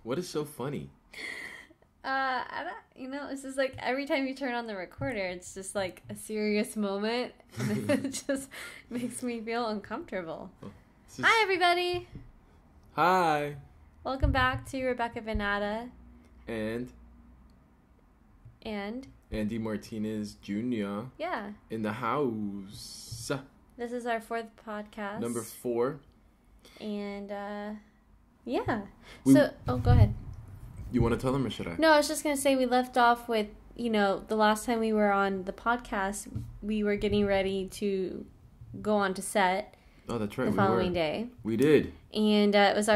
What is so funny? I don't, it's just like every time you turn on the recorder, it's just like a serious moment, and it just makes me feel uncomfortable. Hi, everybody. Hi. Welcome back to Rebekah Van Natta. And Andy Martinez Jr. Yeah. In the house. This is our 4th podcast. Number 4. And, yeah. Go ahead. You want to tell them or should I? No, I was just going to say we left off with, the last time we were on the podcast, we were getting ready to go on to set. Oh, that's right. The following day. We did. And it was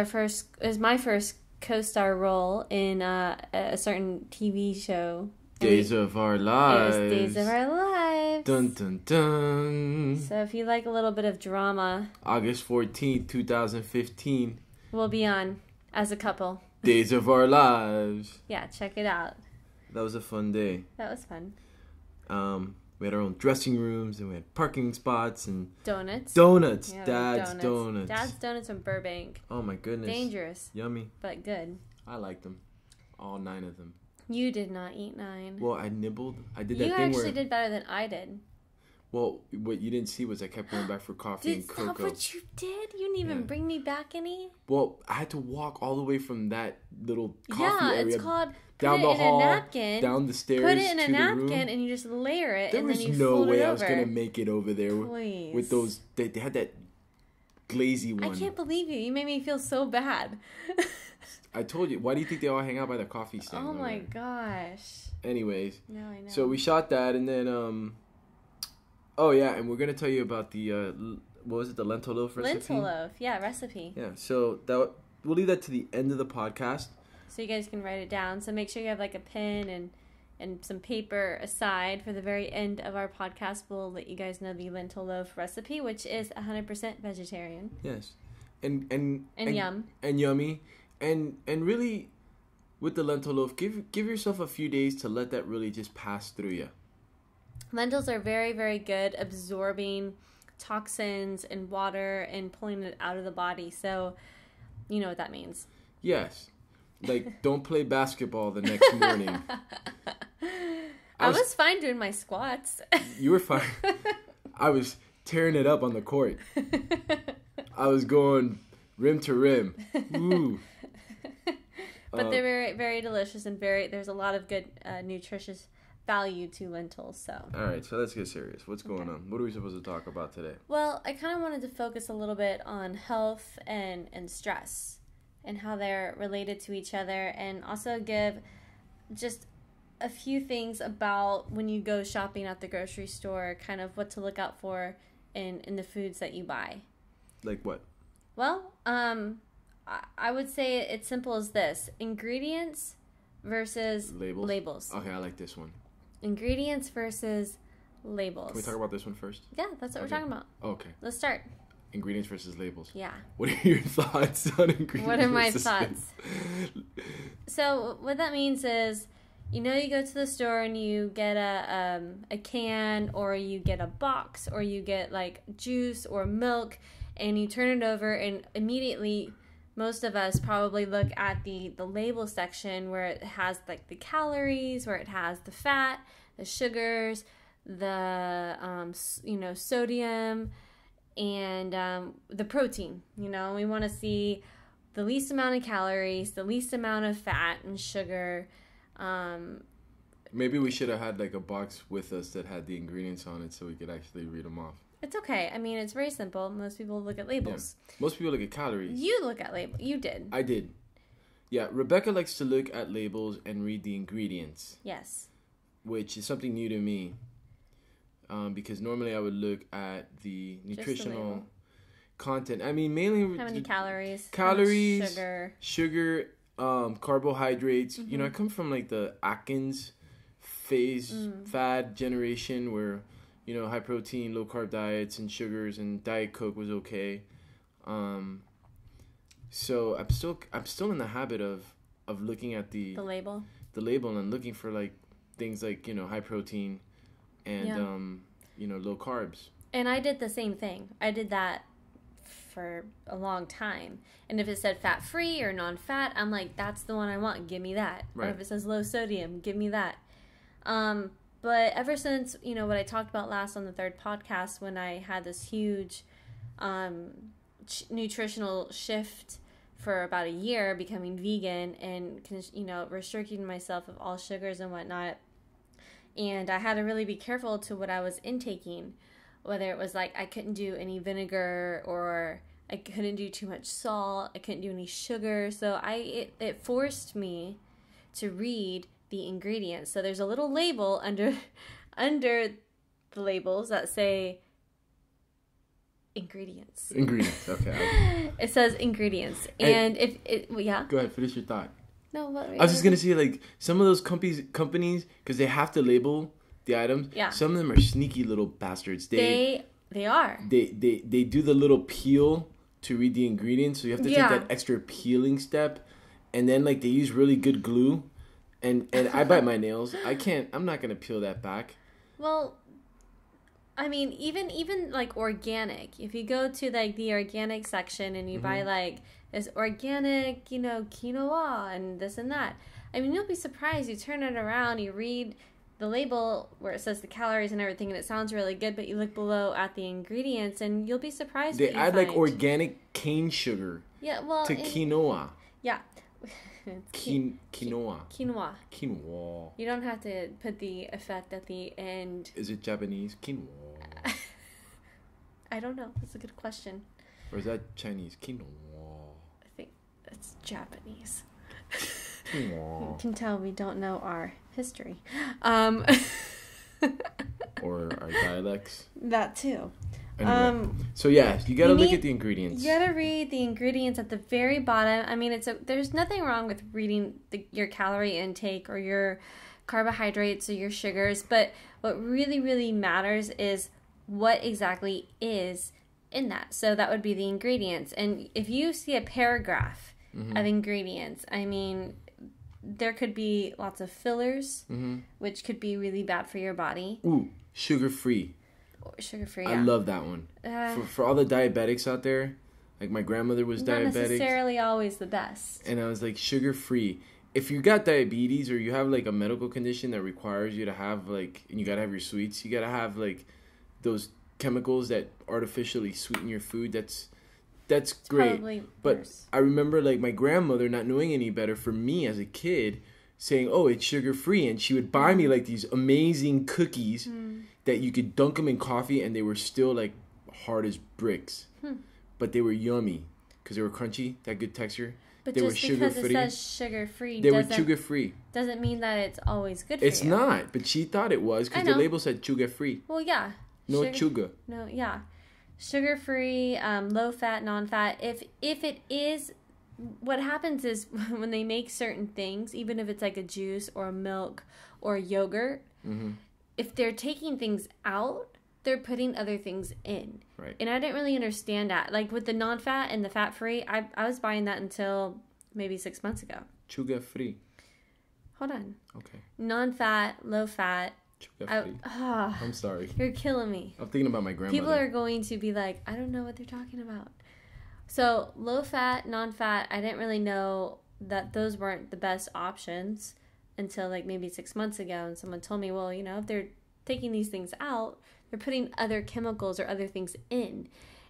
my first co-star role in a certain TV show. Days of Our Lives. It was Days of Our Lives. Dun, dun, dun. So if you like a little bit of drama. August 14th, 2015. We'll be on as a couple. Days of Our Lives. Yeah, check it out. That was a fun day. That was fun. We had our own dressing rooms and we had parking spots and... Donuts. Yeah, Dad's Donuts. Dad's Donuts from Burbank. Oh my goodness. Dangerous. Yummy. But good. I liked them. All 9 of them. You did not eat 9. Well, I nibbled. I did that thing where... You actually did better than I did. Well, what you didn't see was I kept going back for coffee and cocoa. That's what you did? You didn't even bring me back any? Well, I had to walk all the way from that little coffee area. Yeah, it's called down the hall, in a napkin, down the stairs, put it in a napkin, room. And you just layer it. There and was then you no fold way it I over. was gonna make it over there. Please. With those. They had that glazy one. I can't believe you. You made me feel so bad. I told you. Why do you think they all hang out by the coffee stand? Oh my gosh. Anyways. No, I know. So we shot that, and then oh yeah, and we're gonna tell you about the what was it, the lentil loaf recipe? Lentil loaf, yeah, recipe. Yeah, so we'll leave that to the end of the podcast. So you guys can write it down. So make sure you have like a pen and some paper aside for the very end of our podcast. We'll let you guys know the lentil loaf recipe, which is 100% vegetarian. Yes, and yum and yummy, and really, with the lentil loaf, give yourself a few days to let that really just pass through you. Lentils are very, very good absorbing toxins and water and pulling it out of the body. So, you know what that means. Yes. Like, don't play basketball the next morning. I was fine doing my squats. You were fine. I was tearing it up on the court. I was going rim to rim. Ooh. But they're very, very delicious and there's a lot of good nutritious value to lentils. So all right, so let's get serious. What's going on? What are we supposed to talk about today? Well, I kind of wanted to focus a little bit on health and stress and how they're related to each other, and also give just a few things about when you go shopping at the grocery store, kind of what to look out for in the foods that you buy. Like what? Well, I would say it's simple as this: ingredients versus labels. Okay, I like this one. Ingredients versus labels. Can we talk about this one first? Yeah, that's what we're talking about. Okay. Let's start. Ingredients versus labels. Yeah. What are your thoughts on ingredients? What are my thoughts? So what that means is, you go to the store and you get a can, or you get a box, or you get like juice or milk, and you turn it over, and immediately most of us probably look at the label section where it has like the calories, where it has the fat, the sugars, the sodium, and the protein. We want to see the least amount of calories, the least amount of fat and sugar. Maybe we should have had like a box with us that had the ingredients on it so we could actually read them off. It's okay. I mean, it's very simple. Most people look at labels. Yeah. Most people look at calories. You look at labels. You did. I did. Yeah, Rebekah likes to look at labels and read the ingredients. Yes. Which is something new to me. Because normally I would look at the nutritional content. I mean, mainly... How many calories? Sugar, carbohydrates. Mm-hmm. I come from like the Atkins phase, fad generation where... high protein, low carb diets and sugars, and Diet Coke was okay. So I'm still in the habit of looking at the label and looking for like things like high protein and low carbs. And I did the same thing. I did that for a long time. And if it said fat-free or non-fat, I'm like, that's the one I want. Give me that. Right. Or if it says low sodium, give me that. But ever since, what I talked about last on the third podcast, when I had this huge nutritional shift for about a year, becoming vegan and, restricting myself of all sugars and whatnot. And I had to really be careful to what I was intaking, whether it was like I couldn't do any vinegar or I couldn't do too much salt. I couldn't do any sugar. So it forced me to read the ingredients. So there's a little label under the labels that say ingredients. Ingredients, okay. It says ingredients. And yeah. Go ahead, finish your thought. No, what? I was just gonna say, like, some of those companies, because they have to label the items. Yeah. Some of them are sneaky little bastards. They are. They do the little peel to read the ingredients, so you have to take that extra peeling step, and then like they use really good glue, and I bite my nails. I'm not gonna peel that back. Well, I mean, even like organic. If you go to like the organic section and you buy like this organic, quinoa and this and that. I mean, you'll be surprised. You turn it around, you read the label where it says the calories and everything, and it sounds really good, but you look below at the ingredients and you'll be surprised. They add like organic cane sugar. Yeah, well, to quinoa. Yeah. Quinoa. Quinoa. You don't have to put the effect at the end. Is it Japanese? Quinoa. I don't know. That's a good question. Or is that Chinese? Quinoa. I think that's Japanese. Quinoa. You can tell we don't know our history. Or our dialects. That too. Anyway, so yeah, you gotta look at the ingredients. You gotta read the ingredients at the very bottom. I mean, there's nothing wrong with reading your calorie intake or your carbohydrates or your sugars, but what really, really matters is what exactly is in that. So that would be the ingredients. And if you see a paragraph of ingredients, I mean, there could be lots of fillers, which could be really bad for your body. Ooh, sugar-free. Sugar-free, I love that one. For all the diabetics out there, like my grandmother was diabetic. Not necessarily always the best. And I was like, sugar-free. If you got diabetes or you have like a medical condition that requires you to have like, and you gotta have your sweets, you gotta have like those chemicals that artificially sweeten your food. That's great. But worse. I remember like my grandmother not knowing any better for me as a kid saying, oh, it's sugar-free. And she would buy me like these amazing cookies that you could dunk them in coffee and they were still like hard as bricks. But they were yummy because they were crunchy, that good texture. But they just were because it says sugar-free they were sugar-free. Doesn't mean that it's always good for you. It's not, but she thought it was because the label said sugar-free. Well, yeah. No sugar. No, yeah. Sugar-free, low-fat, non-fat. If it is, what happens is when they make certain things, even if it's like a juice or a milk or a yogurt, if they're taking things out, they're putting other things in. Right. And I didn't really understand that. Like with the non-fat and the fat-free, I was buying that until maybe 6 months ago. Sugar-free. Hold on. Okay. Non-fat, low-fat. Sugar-free. I'm sorry. You're killing me. I'm thinking about my grandmother. People are going to be like, I don't know what they're talking about. So low-fat, non-fat, I didn't really know that those weren't the best options until like maybe 6 months ago. And someone told me, well, if they're taking these things out, they're putting other chemicals or other things in.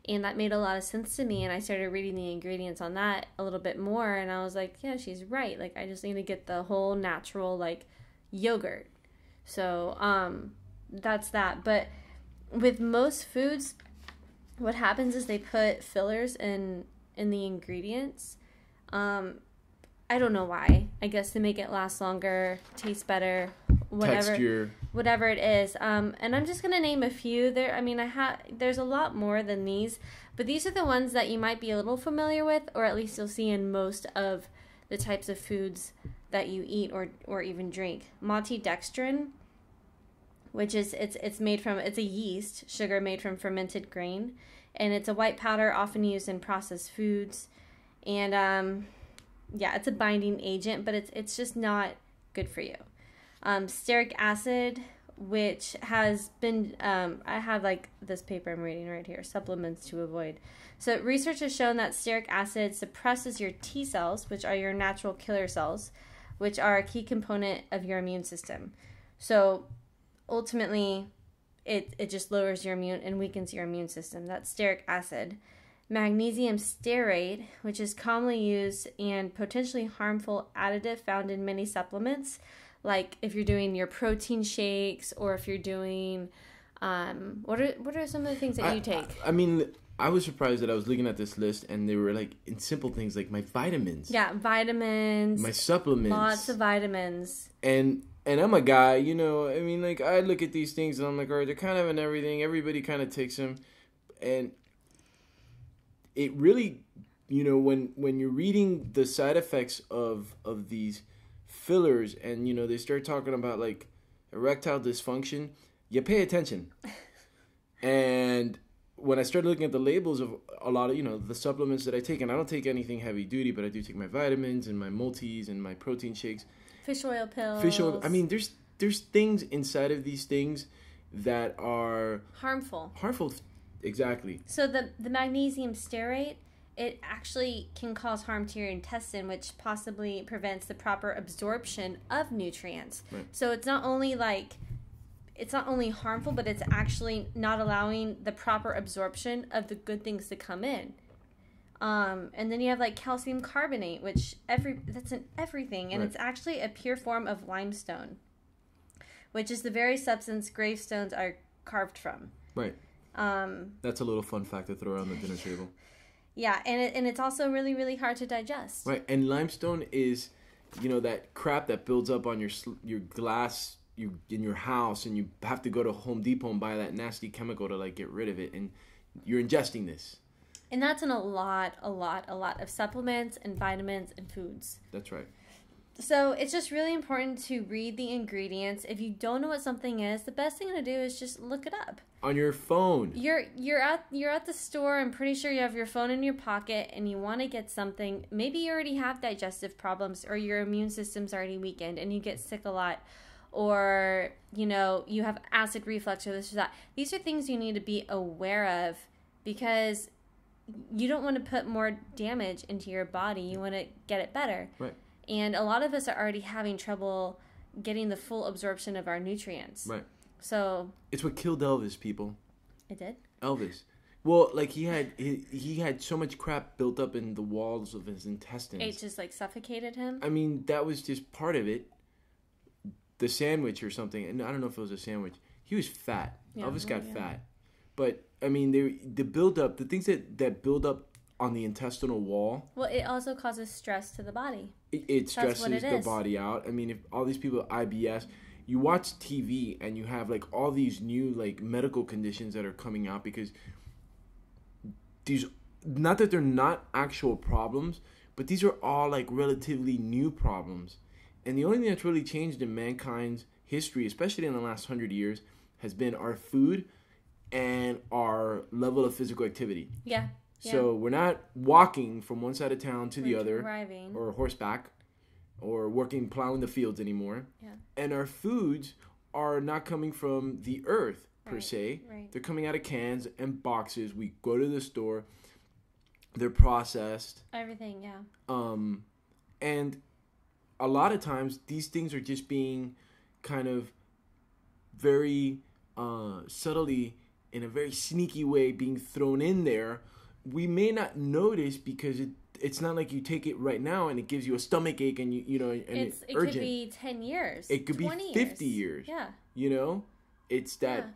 And that made a lot of sense to me. And I started reading the ingredients on that a little bit more. And I was like, yeah, she's right. Like, I just need to get the whole natural, like, yogurt. So, that's that. But with most foods, what happens is they put fillers in the ingredients. I don't know why. I guess to make it last longer, taste better, texture, whatever it is. And I'm just gonna name a few. There's a lot more than these, but these are the ones that you might be a little familiar with, or at least you'll see in most of the types of foods that you eat or even drink. Maltodextrin, which is it's a yeast sugar made from fermented grain, and it's a white powder often used in processed foods, and it's a binding agent, but it's just not good for you. Stearic acid which has been, I have like this paper I'm reading right here, Supplements to Avoid. So research has shown that stearic acid suppresses your T cells, which are your natural killer cells, which are a key component of your immune system. So ultimately, it just lowers your immune and weakens your immune system. That's stearic acid. Magnesium stearate, which is commonly used and potentially harmful additive found in many supplements, like if you're doing your protein shakes or if you're doing, what are some of the things that you take? I mean, I was surprised that I was looking at this list and they were like in simple things like my vitamins. Yeah, vitamins. My supplements. Lots of vitamins. And I'm a guy, you know, I mean, like, I look at these things and I'm like, all right, they're kind of in everything. Everybody kind of takes them. And it really, you know, when you're reading the side effects of these fillers and, you know, they start talking about, like, erectile dysfunction, you pay attention. And when I started looking at the labels of a lot of, you know, the supplements that I take, and I don't take anything heavy duty, but I do take my vitamins and my multis and my protein shakes. Fish oil pills. Fish oil. I mean, there's things inside of these things that are harmful. Harmful, exactly. So the magnesium stearate, it actually can cause harm to your intestine, which possibly prevents the proper absorption of nutrients. Right. So it's not only harmful, but it's actually not allowing the proper absorption of the good things to come in. And then you have like calcium carbonate, which that's in everything, and It's actually a pure form of limestone, which is the very substance gravestones are carved from. Right. That's a little fun fact to throw around the dinner table. Yeah, and it's also really, really hard to digest. Right, and limestone is, you know, that crap that builds up on your glass in your house, and you have to go to Home Depot and buy that nasty chemical to like get rid of it, and you're ingesting this. And that's in a lot of supplements and vitamins and foods. That's right. So it's just really important to read the ingredients. If you don't know what something is, the best thing to do is just look it up. On your phone. You're at the store. I'm pretty sure you have your phone in your pocket and you want to get something. Maybe you already have digestive problems or your immune system's already weakened and you get sick a lot. Or, you know, you have acid reflux or this or that. These are things you need to be aware of because you don't want to put more damage into your body. You want to get it better. Right. And a lot of us are already having trouble getting the full absorption of our nutrients. Right. So it's what killed Elvis, people. It did? Elvis. Well, like he had so much crap built up in the walls of his intestines. It just like suffocated him? I mean, that was just part of it. The sandwich or something. And I don't know if it was a sandwich. He was fat. Yeah, Elvis got fat. But I mean, the buildup, the things that build up on the intestinal wall. Well, it also causes stress to the body. It stresses the body out. I mean, if all these people IBS, you watch TV and you have like all these new like medical conditions that are coming out because these, not that they're not actual problems, but these are all like relatively new problems. And the only thing that's really changed in mankind's history, especially in the last 100 years, has been our food and our level of physical activity. Yeah. So we're not walking from one side of town to the other, driving. Or horseback, or plowing the fields anymore. Yeah. And our foods are not coming from the earth, per se. Right. They're coming out of cans and boxes. We go to the store. They're processed. Everything, yeah. And a lot of times, these things are just being kind of very subtly, in a very sneaky way, being thrown in there. We may not notice because it's not like you take it right now and it gives you a stomach ache and it urgent. Could be 10 years. It could be 50 years. Yeah. You know, it's that,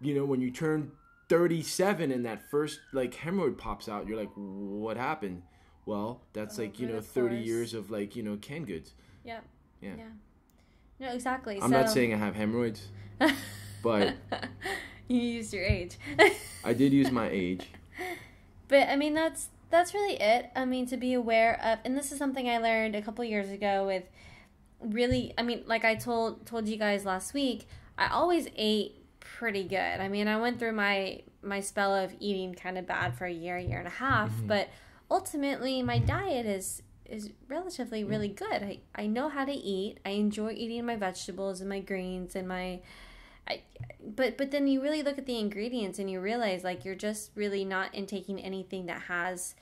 when you turn 37 and that first like hemorrhoid pops out, you're like, what happened? Well, that's 30 years of like, canned goods. Yep. Yeah. No, exactly. I'm not saying I have hemorrhoids, but you used your age. I did use my age. But I mean, that's really it. I mean, to be aware of, and this is something I learned a couple years ago with really, I mean, like I told you guys last week, I always ate pretty good. I mean, I went through my spell of eating kind of bad for a year and a half, but ultimately my diet is relatively really good. I know how to eat. I enjoy eating my vegetables and my greens and my But then you really look at the ingredients and you realize like you're just really not intaking anything that has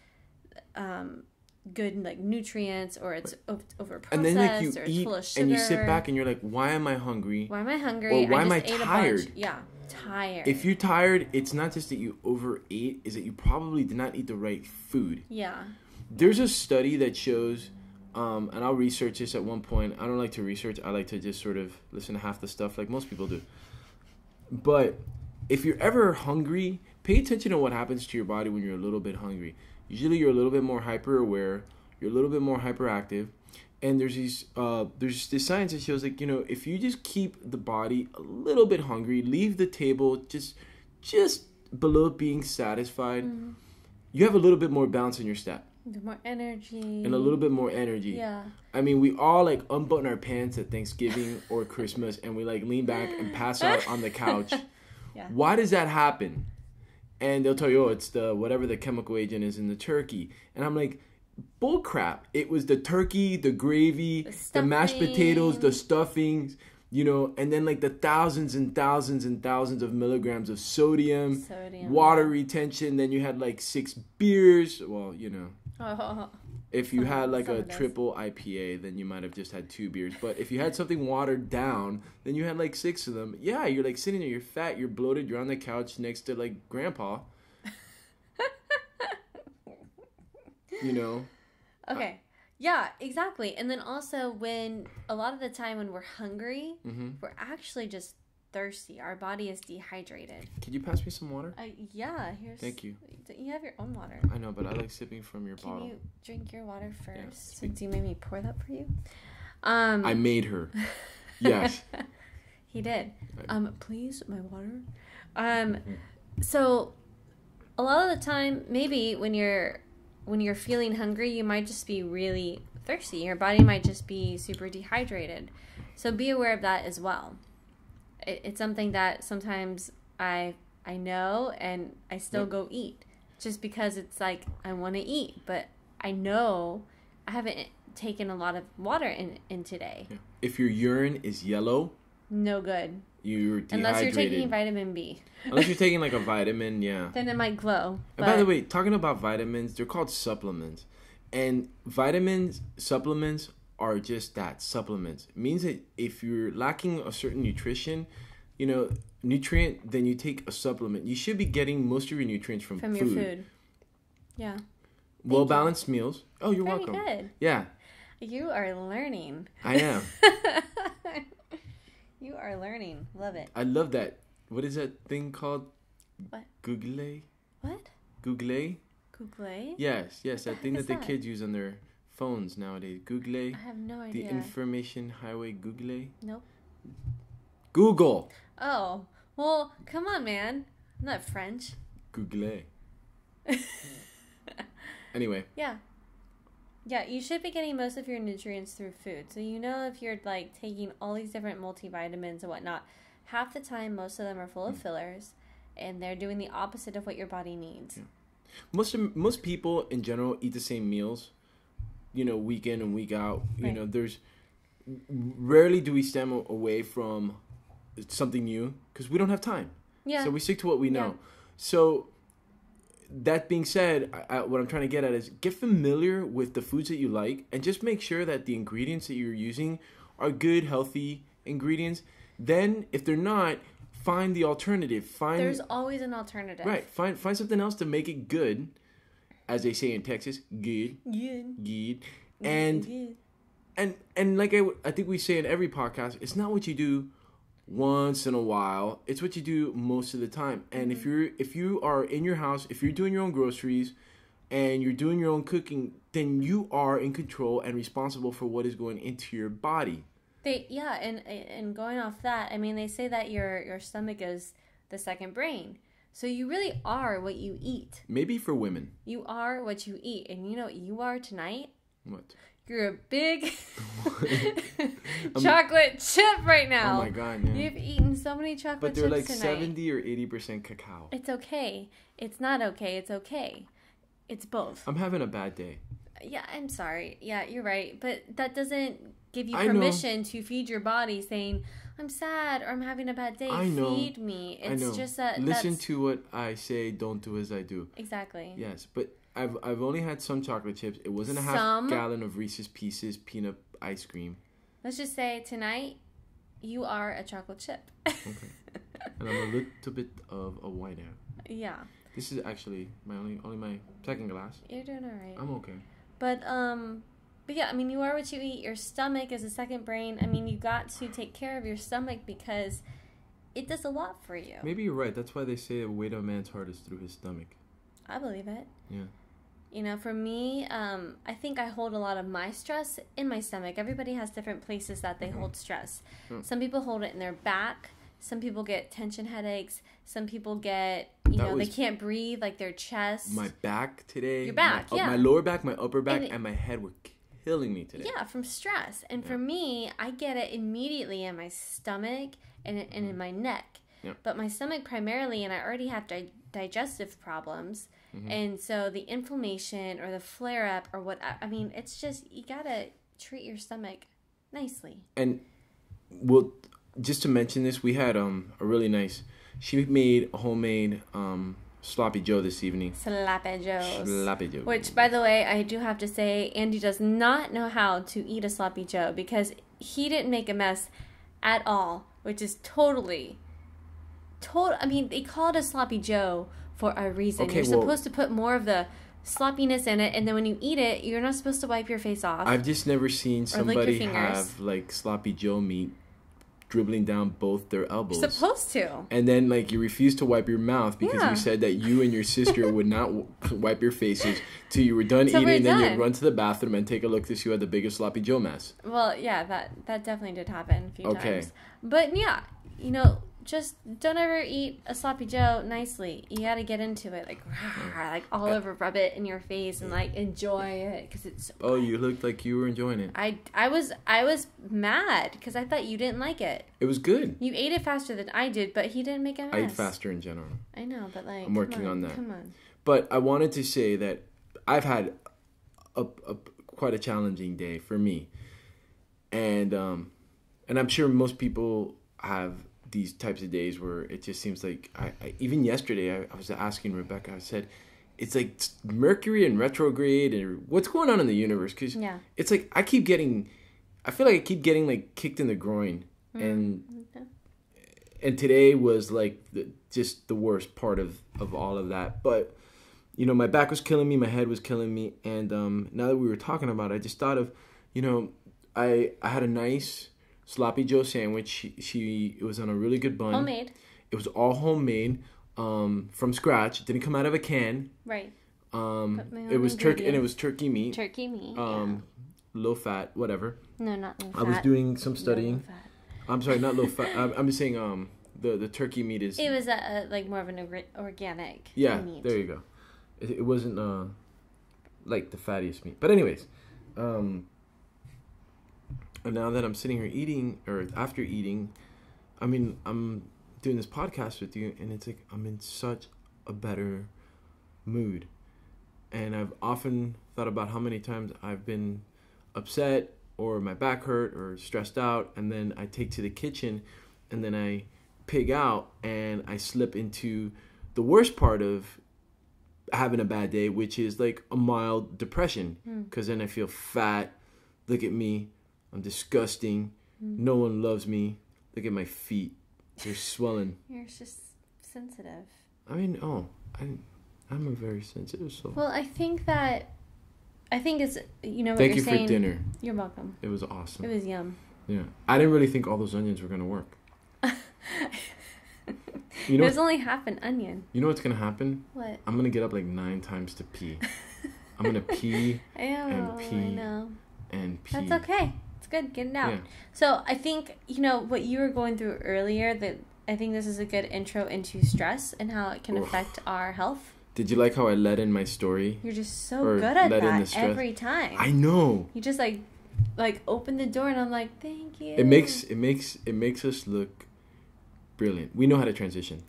good like nutrients, or it's over processed, and then like you or eat it's full of sugar. And you sit back and you're like, why am I hungry? Why am I hungry? Or why am I ate tired? Yeah, tired. If you're tired, it's not just that you overate, is that you probably did not eat the right food. Yeah. There's a study that shows, and I'll research this at one point. I don't like to research. I like to just sort of listen to half the stuff like most people do. But if you're ever hungry, pay attention to what happens to your body when you're a little bit hungry. Usually you're a little bit more hyper aware, you're a little bit more hyperactive, and there's this science that shows like, if you just keep the body a little bit hungry, leave the table just below being satisfied, you have a little bit more balance in your step. More energy. And a little bit more energy. Yeah. I mean, we all like unbutton our pants at Thanksgiving or Christmas, and we like lean back and pass out on the couch. Yeah. Why does that happen? And they'll tell you, it's the whatever the chemical agent is in the turkey. And I'm like, bull crap. It was the turkey, the gravy, the mashed potatoes, the stuffings, and then like the thousands and thousands and thousands of milligrams of sodium. Water retention. Then you had like 6 beers. Well, Oh. If you had like a triple IPA, then you might have just had 2 beers. But if you had something watered down, then you had like 6 of them. Yeah, you're like sitting there, you're fat, you're bloated, you're on the couch next to like grandpa. Okay. Yeah, exactly. And then also when a lot of the time when we're hungry, we're actually just thirsty. Our body is dehydrated. Can you pass me some water? Yeah, here's. Thank you. You have your own water. I know, but I like sipping from your bottle. Can you drink your water first? Yeah. Since you made me pour that for you. I made her. Yes. He did. Please, my water. So a lot of the time, maybe when you're feeling hungry, you might just be really thirsty. Your body might just be super dehydrated. So be aware of that as well. It's something that sometimes I know, and I still go eat just because it's like I want to eat, but I know I haven't taken a lot of water in today. Yeah. If your urine is yellow, no good. You're dehydrated. Unless you're taking vitamin B. Unless you're taking like a vitamin, yeah. Then it might glow. And by the way, talking about vitamins, they're called supplements. And vitamins, supplements are just that, supplements. It means that if you're lacking a certain nutrition, nutrient, then you take a supplement. You should be getting most of your nutrients from food. Your food. Yeah. Well-balanced meals. Oh, you're Very welcome. Good. Yeah. You are learning. I am. You are learning. Love it. I love that. What is that thing called? What? Google? What? Google? Google? Yes. That thing that the kids use on their phones nowadays. Google? I have no idea. The information highway Google? Nope. Google. Oh. Well, come on, man. I'm not French. Google. Anyway. Yeah. Yeah, you should be getting most of your nutrients through food. So if you're like taking all these different multivitamins and whatnot, half the time most of them are full of fillers, and they're doing the opposite of what your body needs. Yeah. Most people in general eat the same meals, week in and week out. Right. There's rarely do we stem away from something new because we don't have time. Yeah. So we stick to what we know. Yeah. So that being said, what I'm trying to get at is get familiar with the foods that you like and just make sure that the ingredients that you're using are good, healthy ingredients. Then, if they're not, find the alternative. There's always an alternative. Right. Find something else to make it good, as they say in Texas. Good. Good. And like I think we say in every podcast, it's not what you do once in a while, it's what you do most of the time. And if you are in your house, if you're doing your own groceries and you're doing your own cooking, then you are in control and responsible for what is going into your body. And going off that, I mean, they say that your stomach is the second brain. So you really are what you eat. Maybe for women. You are what you eat. And you know what you are tonight? What? You're a big chocolate chip right now. Oh my God, man. You've eaten so many chocolate chips tonight. But they're like 70 or 80% cacao. It's okay. It's not okay. It's okay. It's both. I'm having a bad day. Yeah, I'm sorry. Yeah, you're right. But that doesn't give you permission to feed your body, saying, I'm sad or I'm having a bad day. Feed me. It's just that. Listen to what I say. Don't do as I do. Exactly. Yes, but I've only had some chocolate chips. It wasn't a half gallon of Reese's Pieces peanut ice cream. Let's just say tonight you are a chocolate chip. Okay. And I'm a little bit of a whiteout. Yeah. This is actually only my second glass. You're doing all right. I'm okay. But yeah, I mean, you are what you eat. Your stomach is a second brain. I mean, you got to take care of your stomach because it does a lot for you. Maybe you're right. That's why they say the weight of a man's heart is through his stomach. I believe it. Yeah. You know, for me, I think I hold a lot of my stress in my stomach. Everybody has different places that they hold stress. Some people hold it in their back. Some people get tension headaches. Some people get, they can't breathe, like their chest. My back today. Your back, yeah. My lower back, my upper back, and my head were killing me today. Yeah, from stress. And for me, I get it immediately in my stomach and in my neck. Yeah. But my stomach primarily, and I already have digestive problems. Mm-hmm. And so the inflammation or the flare-up or what, I mean, it's just, you got to treat your stomach nicely. And just to mention this, we had a really nice, she made a homemade Sloppy Joe this evening. Sloppy Joe. Which, by the way, I do have to say, Andy does not know how to eat a Sloppy Joe because he didn't make a mess at all, which is I mean, they call it a Sloppy Joe for a reason. Okay, You're supposed to put more of the sloppiness in it, and then when you eat it, you're not supposed to wipe your face off. I've just never seen somebody have, like, Sloppy Joe meat dribbling down both their elbows. You're supposed to. And then, like, you refuse to wipe your mouth because you said that you and your sister would not wipe your faces till you were done eating, and then you'd run to the bathroom and take a look to see who had the biggest Sloppy Joe mess. Well, yeah, that definitely did happen a few times. But, yeah, just don't ever eat a Sloppy Joe nicely. You got to get into it, like all over, rub it in your face and like enjoy it because it's. Oh, you looked like you were enjoying it. I was mad because I thought you didn't like it. It was good. You ate it faster than I did, but he didn't make a mess. I ate faster in general. I know, but like I'm working on that. Come on. But I wanted to say that I've had a quite a challenging day for me, and I'm sure most people have these types of days where it just seems like I even yesterday I was asking Rebekah, I said, it's like Mercury in retrograde or what's going on in the universe, because it's like I feel like I keep getting like kicked in the groin, and today was like just the worst part of all of that. But my back was killing me, my head was killing me, and now that we were talking about it, I just thought of I had a nice Sloppy Joe sandwich. It was on a really good bun. Homemade. It was all homemade, from scratch. It didn't come out of a can. Right. It was turkey, and it was turkey meat. Turkey meat. Low fat, whatever. No, not low fat. I was doing some studying. Low fat. I'm sorry, not low fat. I'm just saying the turkey meat is. It was like more of an organic. Meat. There you go. It wasn't like the fattiest meat, but anyways. And now that I'm sitting here eating, or after eating, I mean, I'm doing this podcast with you, and it's like I'm in such a better mood. And I've often thought about how many times I've been upset, or my back hurt, or stressed out, and then I take to the kitchen, and then I pig out, and I slip into the worst part of having a bad day, which is like a mild depression, because then I feel fat. Look at me. I'm disgusting. No one loves me. Look at my feet. They're swelling. You're just sensitive. I mean, I'm a very sensitive soul. Well, I think it's, what Thank you're saying. Thank you for dinner. You're welcome. It was awesome. It was yum. Yeah. I didn't really think all those onions were going to work. There's only half an onion. You know what's going to happen? What? I'm going to get up like 9 times to pee. I'm going to pee and pee and pee. That's okay. It's good. Get it out. Yeah. So I think, what you were going through earlier, that I think this is a good intro into stress and how it can affect our health. Did you like how I let in my story? You're just so good at that every time. I know. You just like open the door and I'm like, thank you. It makes us look brilliant. We know how to transition.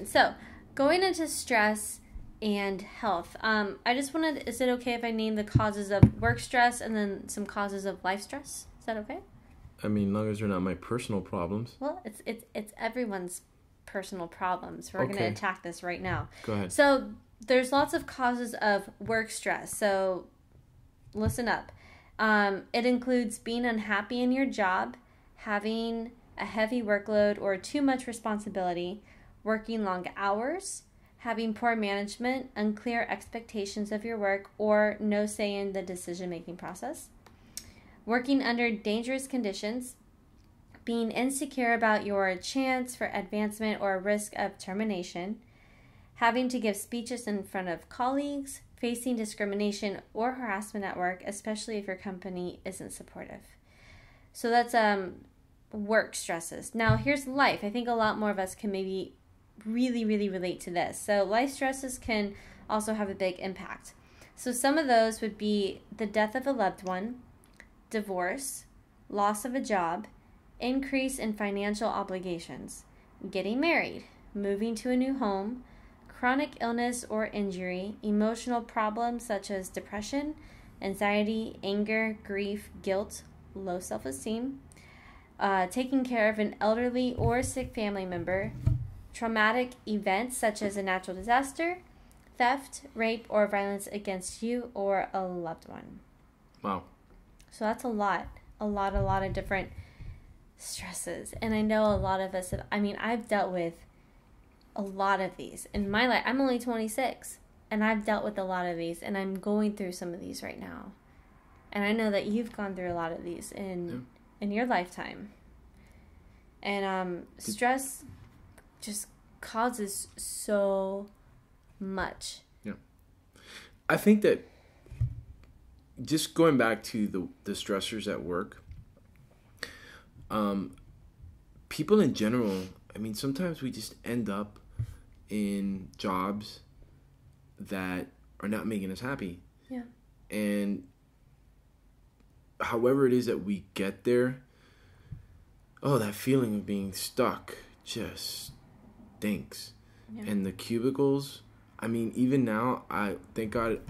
So going into stress and health. I just wanted, is it okay if I name the causes of work stress and then some causes of life stress? Is that okay? I mean, long as they're not my personal problems. Well, it's everyone's personal problems. We're going to attack this right now. Go ahead. So there's lots of causes of work stress. So listen up. It includes being unhappy in your job, having a heavy workload or too much responsibility, working long hours, having poor management, unclear expectations of your work, or no say in the decision-making process, working under dangerous conditions, being insecure about your chance for advancement or risk of termination, having to give speeches in front of colleagues, facing discrimination or harassment at work, especially if your company isn't supportive. So that's work stresses. Now here's life. I think a lot more of us can maybe really, really relate to this. So life stresses can also have a big impact. So some of those would be the death of a loved one, divorce, loss of a job, increase in financial obligations, getting married, moving to a new home, chronic illness or injury, emotional problems such as depression, anxiety, anger, grief, guilt, low self-esteem, taking care of an elderly or sick family member, traumatic events such as a natural disaster, theft, rape, or violence against you or a loved one. Wow. So that's a lot of different stresses. And I know a lot of us I've dealt with a lot of these in my life. I'm only 26 and I've dealt with a lot of these, and I'm going through some of these right now. And I know that you've gone through a lot of these in your lifetime. And stress just causes so much. Yeah. I think that just going back to the stressors at work, people in general, I mean, sometimes we just end up in jobs that are not making us happy. Yeah. And however it is that we get there, that feeling of being stuck just stinks. Yeah. And the cubicles, I mean, even now, thank God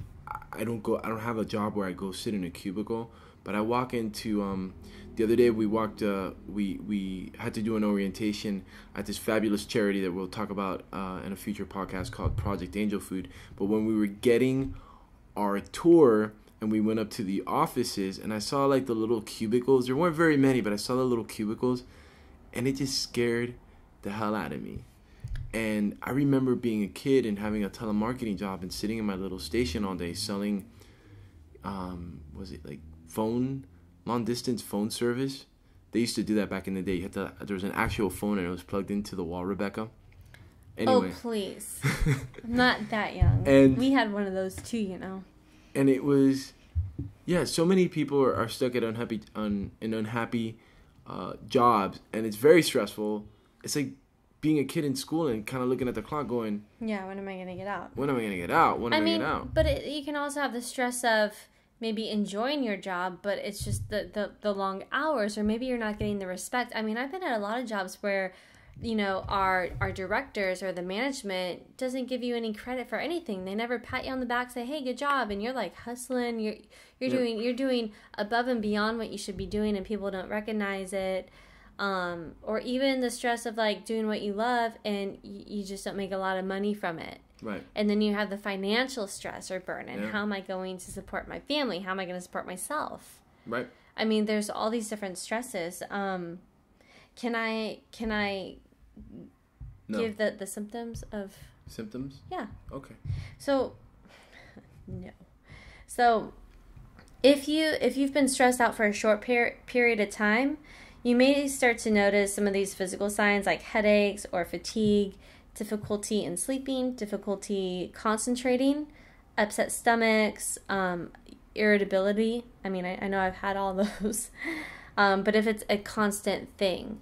I don't have a job where I go sit in a cubicle, but I walk into the other day we had to do an orientation at this fabulous charity that we'll talk about in a future podcast called Project Angel Food. But when we were getting our tour and we went up to the offices, and I saw like the little cubicles, there weren't very many, but I saw the little cubicles, and it just scared the hell out of me. And I remember being a kid and having a telemarketing job and sitting in my little station all day selling, was it like long distance phone service? They used to do that back in the day. There was an actual phone and it was plugged into the wall, Rebekah. Anyway. Oh, please. I'm not that young. And we had one of those too, you know. And it was, so many people are stuck at unhappy jobs, and it's very stressful. It's like being a kid in school and kind of looking at the clock going, yeah, when am I going to get out? When am I going to get out? When am I going to get out? But you can also have the stress of maybe enjoying your job, but it's just the long hours, or maybe you're not getting the respect. I mean, I've been at a lot of jobs where, our directors or the management doesn't give you any credit for anything. They never pat you on the back, say, hey, good job, and you're like hustling, you're doing above and beyond what you should be doing, and people don't recognize it. Or even the stress of like doing what you love and you just don't make a lot of money from it. Right. And then you have the financial stress or burden. Yeah. How am I going to support my family? How am I going to support myself? Right. I mean, there's all these different stresses. Can I give the symptoms of... Symptoms? Yeah. Okay. So, no. So, if you've been stressed out for a short period of time, you may start to notice some of these physical signs like headaches or fatigue, difficulty in sleeping, difficulty concentrating, upset stomachs, irritability. I mean, I know I've had all those. But if it's a constant thing,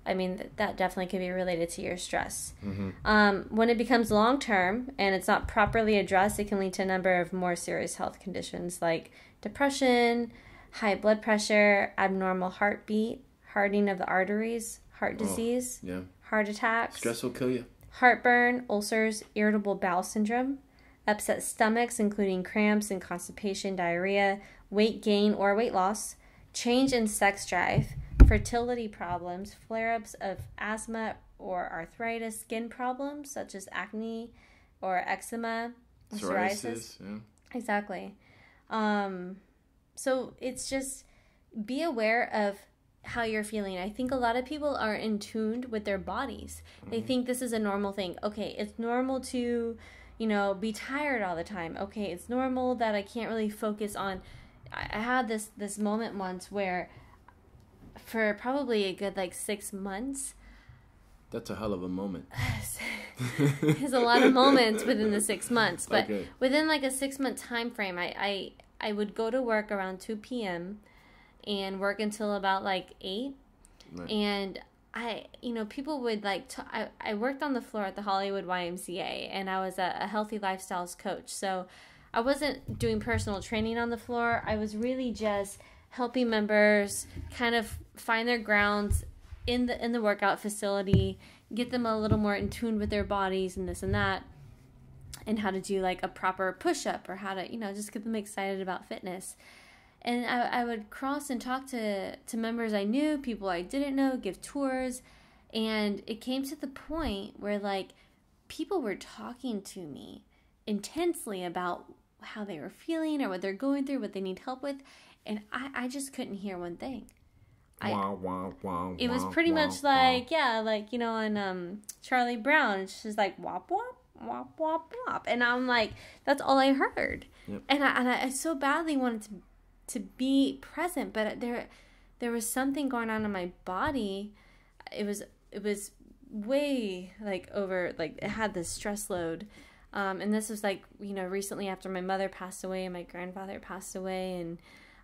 I mean, that definitely could be related to your stress. Mm-hmm. When it becomes long-term and it's not properly addressed, it can lead to a number of more serious health conditions like depression, high blood pressure, abnormal heartbeat, hardening of the arteries, heart disease, heart attacks. Stress will kill you. Heartburn, ulcers, irritable bowel syndrome, upset stomachs, including cramps and constipation, diarrhea, weight gain or weight loss, change in sex drive, fertility problems, flare-ups of asthma or arthritis, skin problems such as acne or eczema, psoriasis. Yeah. Exactly. So it's just be aware of how you're feeling. I think a lot of people are in tuned with their bodies. They think this is a normal thing. Okay, it's normal to, be tired all the time. Okay, it's normal that I can't really focus on. I had this moment once where for probably a good 6 months. That's a hell of a moment. There's a lot of moments within the 6 months, but within a 6 month time frame, I would go to work around 2 p.m. and work until about 8. Right. And people would I worked on the floor at the Hollywood YMCA, and I was a healthy lifestyles coach. So I wasn't doing personal training on the floor. I was really just helping members kind of find their grounds in the workout facility, get them a little more in tune with their bodies and this and that, and how to do a proper push-up, or how to, just get them excited about fitness. And I would cross and talk to members I knew, people I didn't know, give tours. And it came to the point where people were talking to me intensely about how they were feeling or what they're going through, what they need help with. And I just couldn't hear one thing. It was pretty much on Charlie Brown. She's like, wop, wop, wop, wop, wop. And I'm like, that's all I heard. Yep. And I so badly wanted to be present, but there was something going on in my body. It was way over, it had this stress load. And this was recently after my mother passed away and my grandfather passed away, and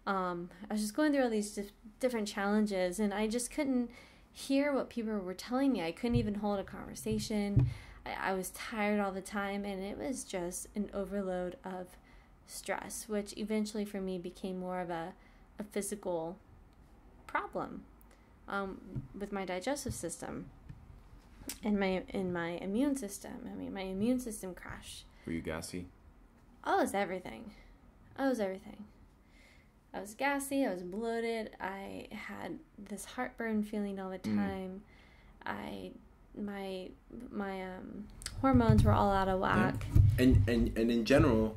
I was just going through all these different challenges, and I just couldn't hear what people were telling me. I couldn't even hold a conversation. I was tired all the time, and it was just an overload of stress, which eventually for me became more of a physical problem with my digestive system and my immune system. I mean, my immune system crashed. Were you gassy? I was everything. I was gassy. I was bloated. I had this heartburn feeling all the time. My hormones were all out of whack. Yeah. And in general,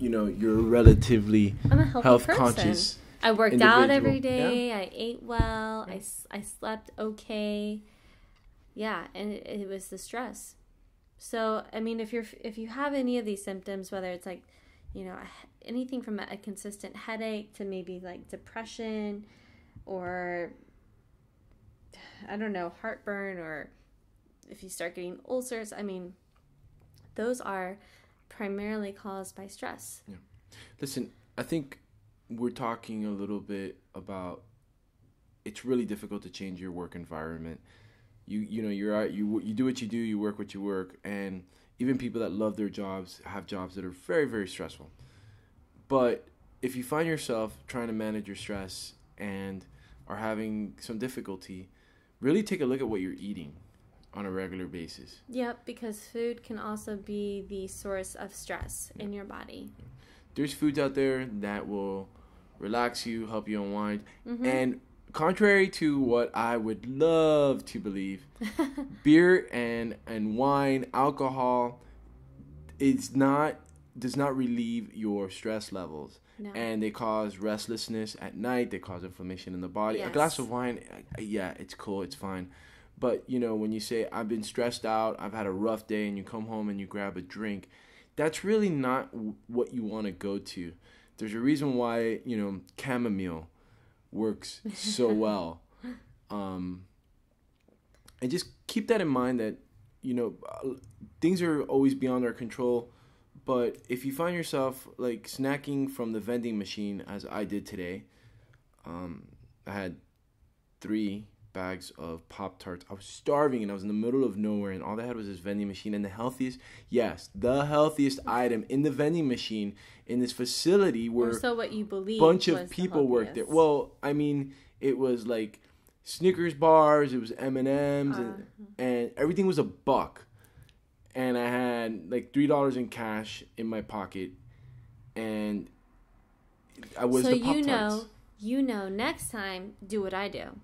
you're relatively I'm a healthy health person. conscious. I worked out every day. Yeah. I ate well. Yeah. I slept okay. Yeah, and it was the stress. So, I mean, if you have any of these symptoms, whether it's anything from a consistent headache to maybe depression, or I don't know, heartburn, or if you start getting ulcers, I mean, those are primarily caused by stress. Yeah. Listen, I think we're talking a little bit about it's really difficult to change your work environment. You're out, you do what you do, you work what you work, and even people that love their jobs have jobs that are very, very stressful. But if you find yourself trying to manage your stress and are having some difficulty, really take a look at what you're eating on a regular basis. Yep, because food can also be the source of stress in your body. There's foods out there that will relax you, help you unwind. Mm-hmm. And contrary to what I would love to believe, beer and wine, alcohol, does not relieve your stress levels. No. And they cause restlessness at night. They cause inflammation in the body. Yes. A glass of wine, it's cool, it's fine. But, when you say, I've been stressed out, I've had a rough day, and you come home and you grab a drink, that's really not what you want to go to. There's a reason why, chamomile works so well. And just keep that in mind that, things are always beyond our control. But if you find yourself snacking from the vending machine, as I did today, I had 3 bags of Pop-Tarts. I was starving and I was in the middle of nowhere, and all they had was this vending machine. And the healthiest item in the vending machine in this facility where so what you believe bunch of people worked there. Well, I mean, it was Snickers bars, it was M&Ms, and everything was $1. And I had $3 in cash in my pocket, and I was the Pop-Tarts. next time, do what I do.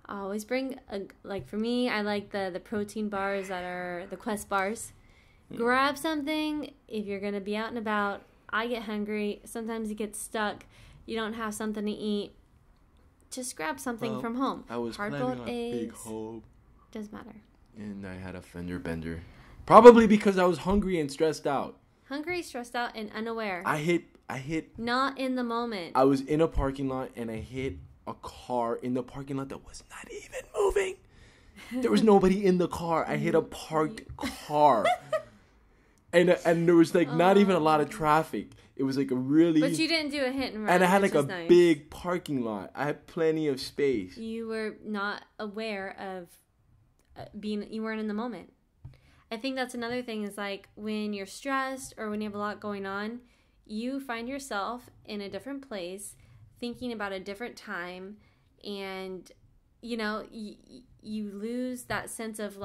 I always bring, for me, I like the protein bars that are the Quest bars. Grab something if you're going to be out and about. I get hungry. Sometimes you get stuck. You don't have something to eat. Just grab something from home. I was planning on a big home. Doesn't matter. And I had a fender bender. Probably because I was hungry and stressed out. Hungry, stressed out, and unaware. I hit. Not in the moment. I was in a parking lot and I hit a car in the parking lot that was not even moving. There was nobody in the car. I hit a parked car. And there was not even a lot of traffic. It was like a really... But you didn't do a hit and run. And I had a nice. big parking lot. I had plenty of space. You were not aware of you weren't in the moment. I think that's another thing is when you're stressed or when you have a lot going on, you find yourself in a different place, thinking about a different time, and, you lose that sense of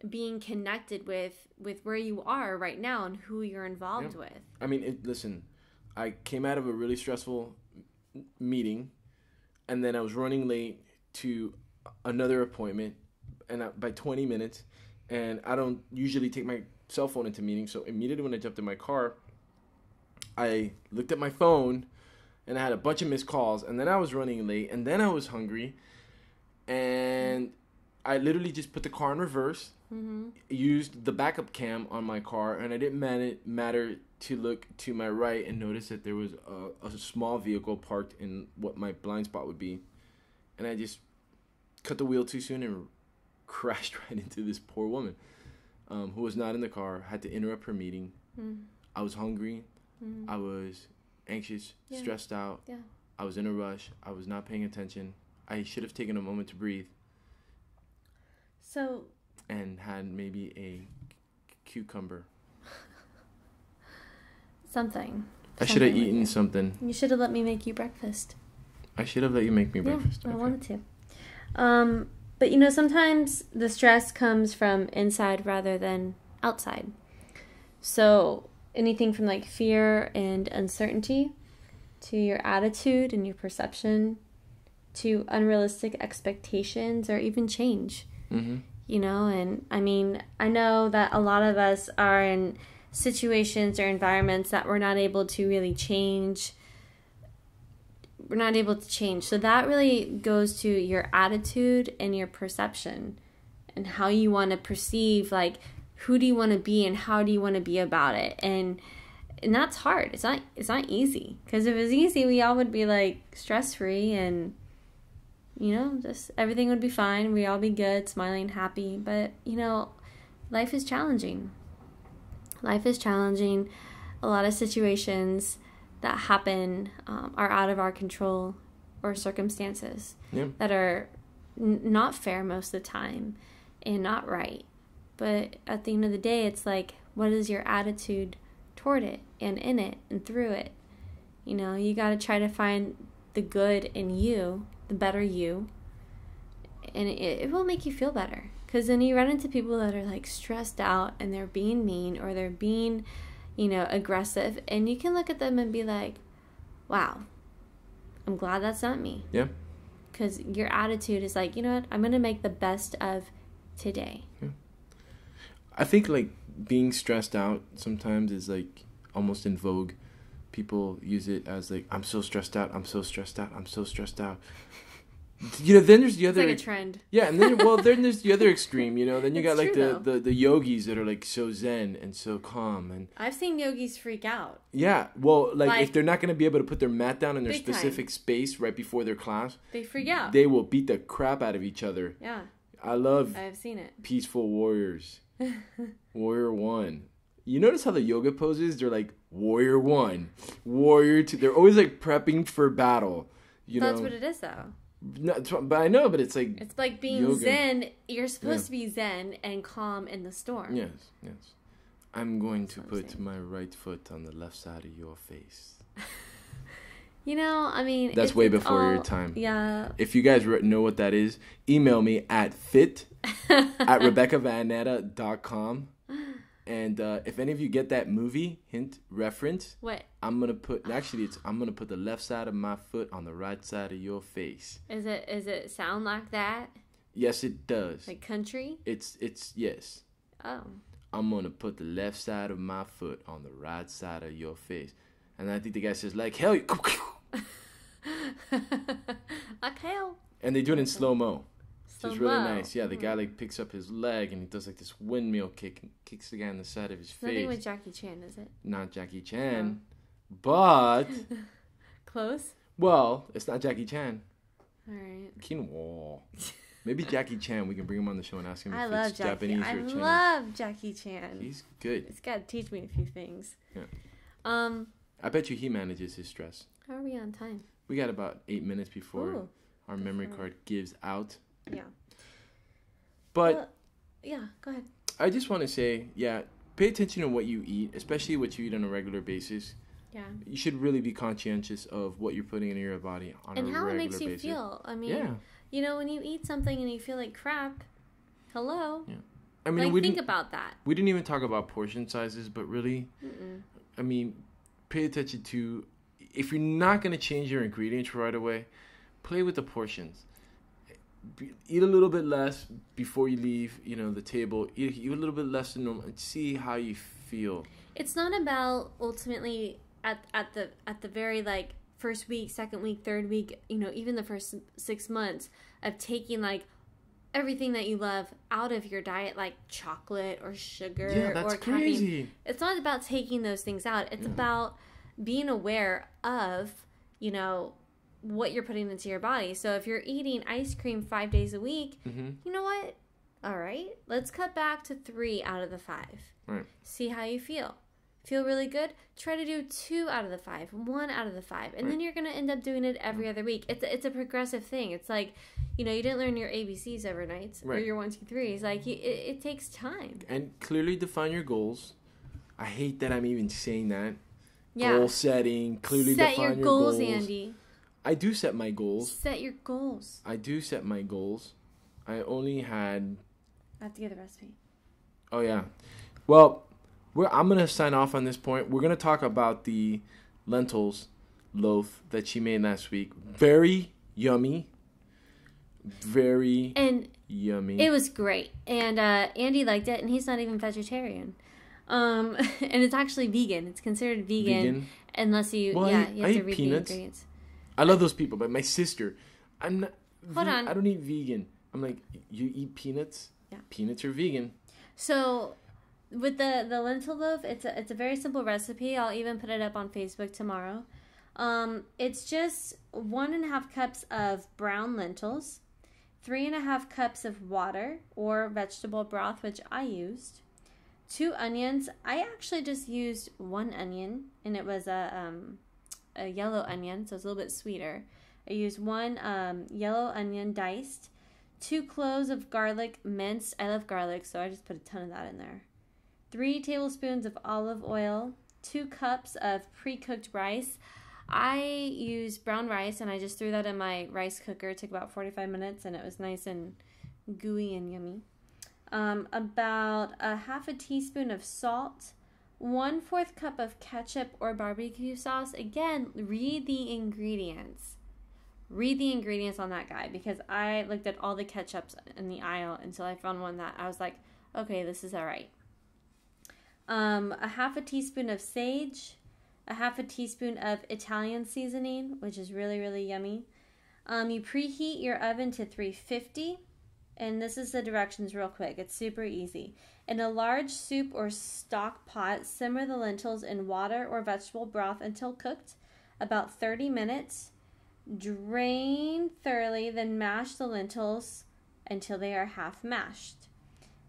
being connected with where you are right now and who you're involved with. I mean, listen, I came out of a really stressful meeting, and then I was running late to another appointment, and by 20 minutes, and I don't usually take my cell phone into meetings, so immediately when I jumped in my car, I looked at my phone, and I had a bunch of missed calls, and then I was running late, and then I was hungry, and I literally just put the car in reverse, used the backup cam on my car, and I didn't matter to look to my right and notice that there was a small vehicle parked in what my blind spot would be. And I just cut the wheel too soon and crashed right into this poor woman who was not in the car, had to interrupt her meeting. I was hungry. I was anxious, stressed out. Yeah. I was in a rush. I was not paying attention. I should have taken a moment to breathe. And had maybe a cucumber. Something. I should have eaten something. You should have let me make you breakfast. I should have let you make me breakfast. I wanted to. But sometimes the stress comes from inside rather than outside. So anything from fear and uncertainty to your attitude and your perception to unrealistic expectations or even change. And I mean, I know that a lot of us are in situations or environments that we're not able to really change. We're not able to change. So that really goes to your attitude and your perception and how you want to perceive, who do you want to be and how do you want to be about it. And that's hard. It's not easy. Because if it was easy, we all would be stress-free and just everything would be fine. We'd all be good, smiling, happy. But, life is challenging. Life is challenging. A lot of situations that happen are out of our control or circumstances that are not fair most of the time and not right. But at the end of the day, it's what is your attitude toward it and in it and through it? You got to try to find the good in you, the better you, and it will make you feel better. Because then you run into people that are stressed out and they're being mean or they're being, aggressive, and you can look at them and be wow, I'm glad that's not me. Yeah. Because your attitude is you know what, I'm going to make the best of today. Yeah. I think being stressed out sometimes is almost in vogue. People use it as I'm so stressed out, I'm so stressed out, I'm so stressed out. Then there's the other... It's a trend. Yeah, and then then there's the other extreme, Then you got the yogis that are so zen and so calm. And I've seen yogis freak out. Yeah, well, if they're not going to be able to put their mat down in their specific space right before their class... They freak out. They will beat the crap out of each other. Yeah. I've seen it. Peaceful warriors. Warrior 1. You notice how the yoga poses, they're warrior 1, warrior 2. They're always prepping for battle. That's what it is, though. No, but I know, but it's it's being yoga. Zen. You're supposed to be zen and calm in the storm. Yes. I'm going to put my right foot on the left side of your face. I mean... That's way before your time. Yeah. If you guys know what that is, email me at fit@RebekahVanNatta.com. And if any of you get that movie, hint, reference. What? I'm going to put the left side of my foot on the right side of your face. Is it sound like that? Yes, it does. Like country? It's yes. Oh. I'm going to put the left side of my foot on the right side of your face. And I think the guy says, like, hell. Like hell. And they do it in slow-mo. Which is really nice. Yeah, the guy, like, picks up his leg and he does, like, this windmill kick and kicks the guy on the side of his face. Nothing with Jackie Chan, is it? Not Jackie Chan. No. But... Close? Well, it's not Jackie Chan. All right. Quinoa. Maybe Jackie Chan. We can bring him on the show and ask him if it's Jackie. Japanese or Chinese. I love Jackie Chan. He's good. He's got to teach me a few things. Yeah. I bet you he manages his stress. How are we on time? We got about 8 minutes before our memory card gives out. Yeah. But... yeah, go ahead. I just want to say, pay attention to what you eat, especially what you eat on a regular basis. Yeah. You should really be conscientious of what you're putting into your body on a regular basis. And how it makes you feel. I mean, you know, when you eat something and you feel like crap, hello. Yeah. I mean, think about that. We didn't even talk about portion sizes, but really, I mean, pay attention to, if you're not going to change your ingredients right away, play with the portions. Eat a little bit less before you leave, the table. Eat a little bit less than normal and see how you feel. It's not about ultimately at the very like first week, second week, third week, even the first 6 months of taking like everything that you love out of your diet, like chocolate or sugar or crazy. Caffeine. It's not about taking those things out. It's about being aware of, what you're putting into your body. So if you're eating ice cream 5 days a week, you know what? All right, let's cut back to 3 out of the 5. Right. See how you feel. Feel really good? Try to do 2 out of the 5, 1 out of the 5. And then you're going to end up doing it every other week. It's a progressive thing. It's like, you didn't learn your ABCs overnight or your 1, 2, 3s. Like, it takes time. And clearly define your goals. I hate that I'm even saying that. Yeah. Goal setting. Clearly define your goals. Set your goals, Andy. I do set my goals. Set your goals. I do set my goals. I only had... I have to get the recipe. Oh, yeah. Well, I'm going to sign off on this point. We're going to talk about the lentils loaf that she made last week. Very yummy. Very yummy. It was great. And Andy liked it, and he's not even vegetarian. And it's actually vegan. It's considered vegan. Unless you... you have to read the ingredients. I love those people, but my sister, I'm not... Hold on. I don't eat vegan. I'm like, you eat peanuts? Yeah. Peanuts are vegan. So, with the lentil loaf, it's a very simple recipe. I'll even put it up on Facebook tomorrow. It's just 1.5 cups of brown lentils, 3.5 cups of water or vegetable broth, which I used, 2 onions. I actually just used 1 onion, and it was a yellow onion, so it's a little bit sweeter. I used 1 yellow onion diced, 2 cloves of garlic minced. I love garlic, so I just put a ton of that in there. 3 tablespoons of olive oil, 2 cups of pre-cooked rice. I used brown rice, and I just threw that in my rice cooker. It took about 45 minutes, and it was nice and gooey and yummy. About a half a teaspoon of salt, 1/4 cup of ketchup or barbecue sauce. Again, read the ingredients. Read the ingredients on that guy, because I looked at all the ketchups in the aisle until I found one that I was like, okay, this is all right. A half a teaspoon of sage, a half a teaspoon of Italian seasoning, which is really, really yummy. You preheat your oven to 350. And this is the directions real quick. It's super easy. In a large soup or stock pot, simmer the lentils in water or vegetable broth until cooked, about 30 minutes. Drain thoroughly, then mash the lentils until they are half mashed.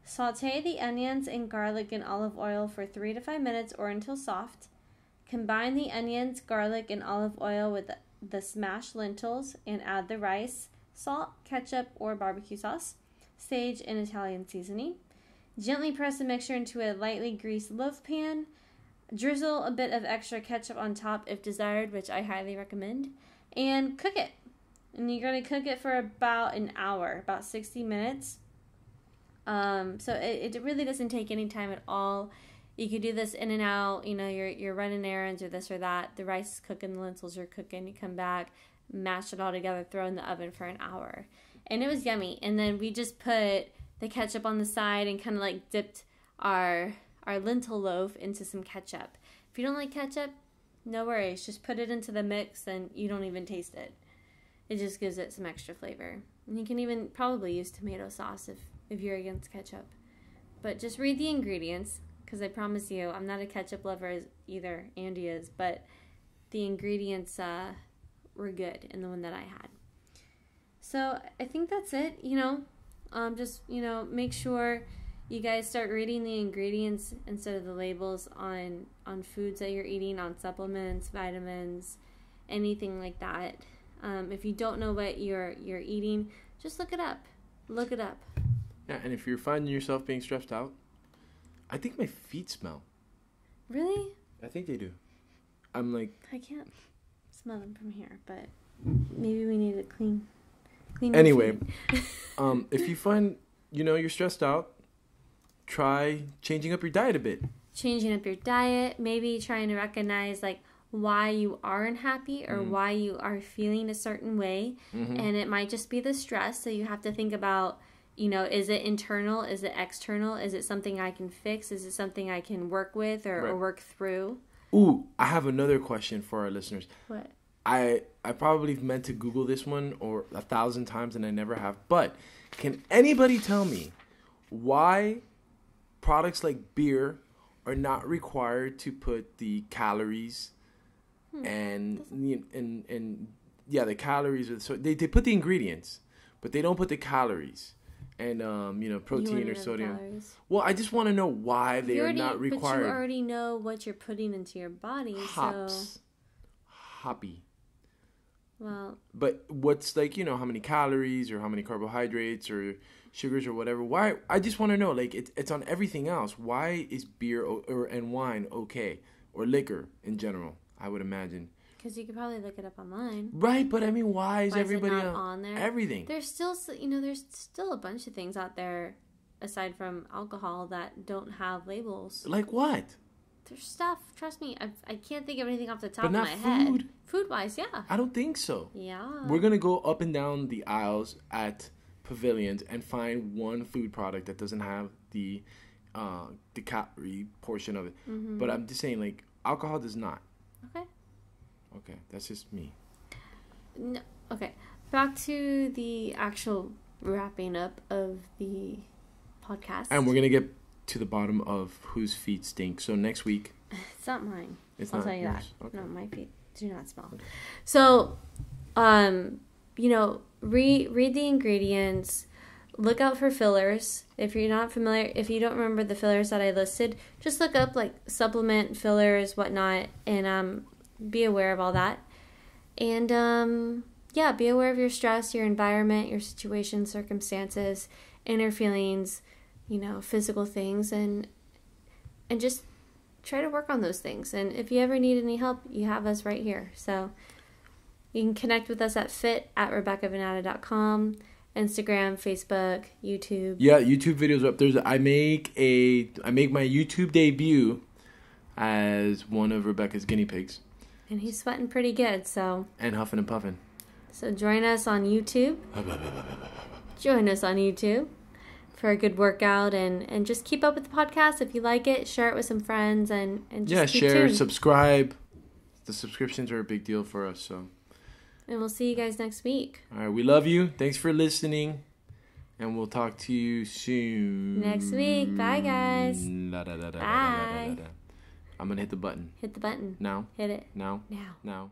Sauté the onions and garlic in olive oil for 3 to 5 minutes or until soft. Combine the onions, garlic, and olive oil with the smashed lentils and add the rice, salt, ketchup, or barbecue sauce, sage, and Italian seasoning. Gently press the mixture into a lightly greased loaf pan. Drizzle a bit of extra ketchup on top if desired, which I highly recommend, and cook it. And you're going to cook it for about an hour, about 60 minutes. So it really doesn't take any time at all. You could do this in and out. You know, you're running errands or this or that. The rice is cooking, the lentils are cooking. You come back, mash it all together, throw it in the oven for an hour. And it was yummy. And then we just put the ketchup on the side and kind of like dipped our lentil loaf into some ketchup. If you don't like ketchup, no worries. Just put it into the mix and you don't even taste it. It just gives it some extra flavor. And you can even probably use tomato sauce if you're against ketchup. But just read the ingredients, because I promise you, I'm not a ketchup lover either. Andy is, but the ingredients were good in the one that I had. So I think that's it. Just make sure you guys start reading the ingredients instead of the labels on foods that you're eating, on supplements, vitamins, anything like that. If you don't know what you're eating, just look it up. Look it up. Yeah, and if you're finding yourself being stressed out, I think my feet smell. Really? I think they do. I'm like... I can't smell them from here, but maybe we need to clean anyway, if you find, you're stressed out, try changing up your diet a bit. Changing up your diet, maybe trying to recognize, like, why you are unhappy or why you are feeling a certain way. Mm-hmm. And it might just be the stress, so you have to think about... is it internal? Is it external? Is it something I can fix? Is it something I can work with or work through? Ooh, I have another question for our listeners. What? I probably meant to Google this one 1,000 times and I never have. But can anybody tell me why products like beer are not required to put the calories and the calories? So they put the ingredients, but they don't put the calories. And, protein or sodium. Well, I just want to know why they are not required. But you already know what you're putting into your body. Hops. Hoppy. Well. But what's how many calories or how many carbohydrates or sugars or whatever? Why? I just want to know, it's on everything else. Why is beer and wine okay? Or liquor in general, I would imagine. Because you could probably look it up online. Right, but I mean, why is everybody it not on there? Everything. There's still, there's still a bunch of things out there, aside from alcohol, that don't have labels. Like what? There's stuff. Trust me, I can't think of anything off the top of my head. Food-wise, yeah. I don't think so. Yeah. We're gonna go up and down the aisles at Pavilions and find one food product that doesn't have the calorie portion of it. Mm-hmm. But I'm just saying, alcohol does not. Okay, that's just me. No, okay, back to the actual wrapping up of the podcast. And we're going to get to the bottom of whose feet stink. So next week... It's not mine. I'll tell you that. Okay. No, my feet do not smell. Okay. So, read the ingredients. Look out for fillers. If you're not familiar, if you don't remember the fillers that I listed, just look up, supplement fillers, whatnot, and... be aware of all that. And, be aware of your stress, your environment, your situation, circumstances, inner feelings, physical things, and just try to work on those things. And if you ever need any help, you have us right here. So you can connect with us at fit@RebekahVanNatta.com, Instagram, Facebook, YouTube. Yeah, YouTube videos up. I make my YouTube debut as one of Rebekah's guinea pigs. And he's sweating pretty good, so... And huffing and puffing. So join us on YouTube. For a good workout. And just keep up with the podcast. If you like it, share it with some friends. And just keep tuned. Subscribe. The subscriptions are a big deal for us, so... And we'll see you guys next week. All right, we love you. Thanks for listening. And we'll talk to you soon. Next week. Bye, guys. Bye. I'm going to hit the button. Hit the button. Now. Hit it. Now. Now. Now.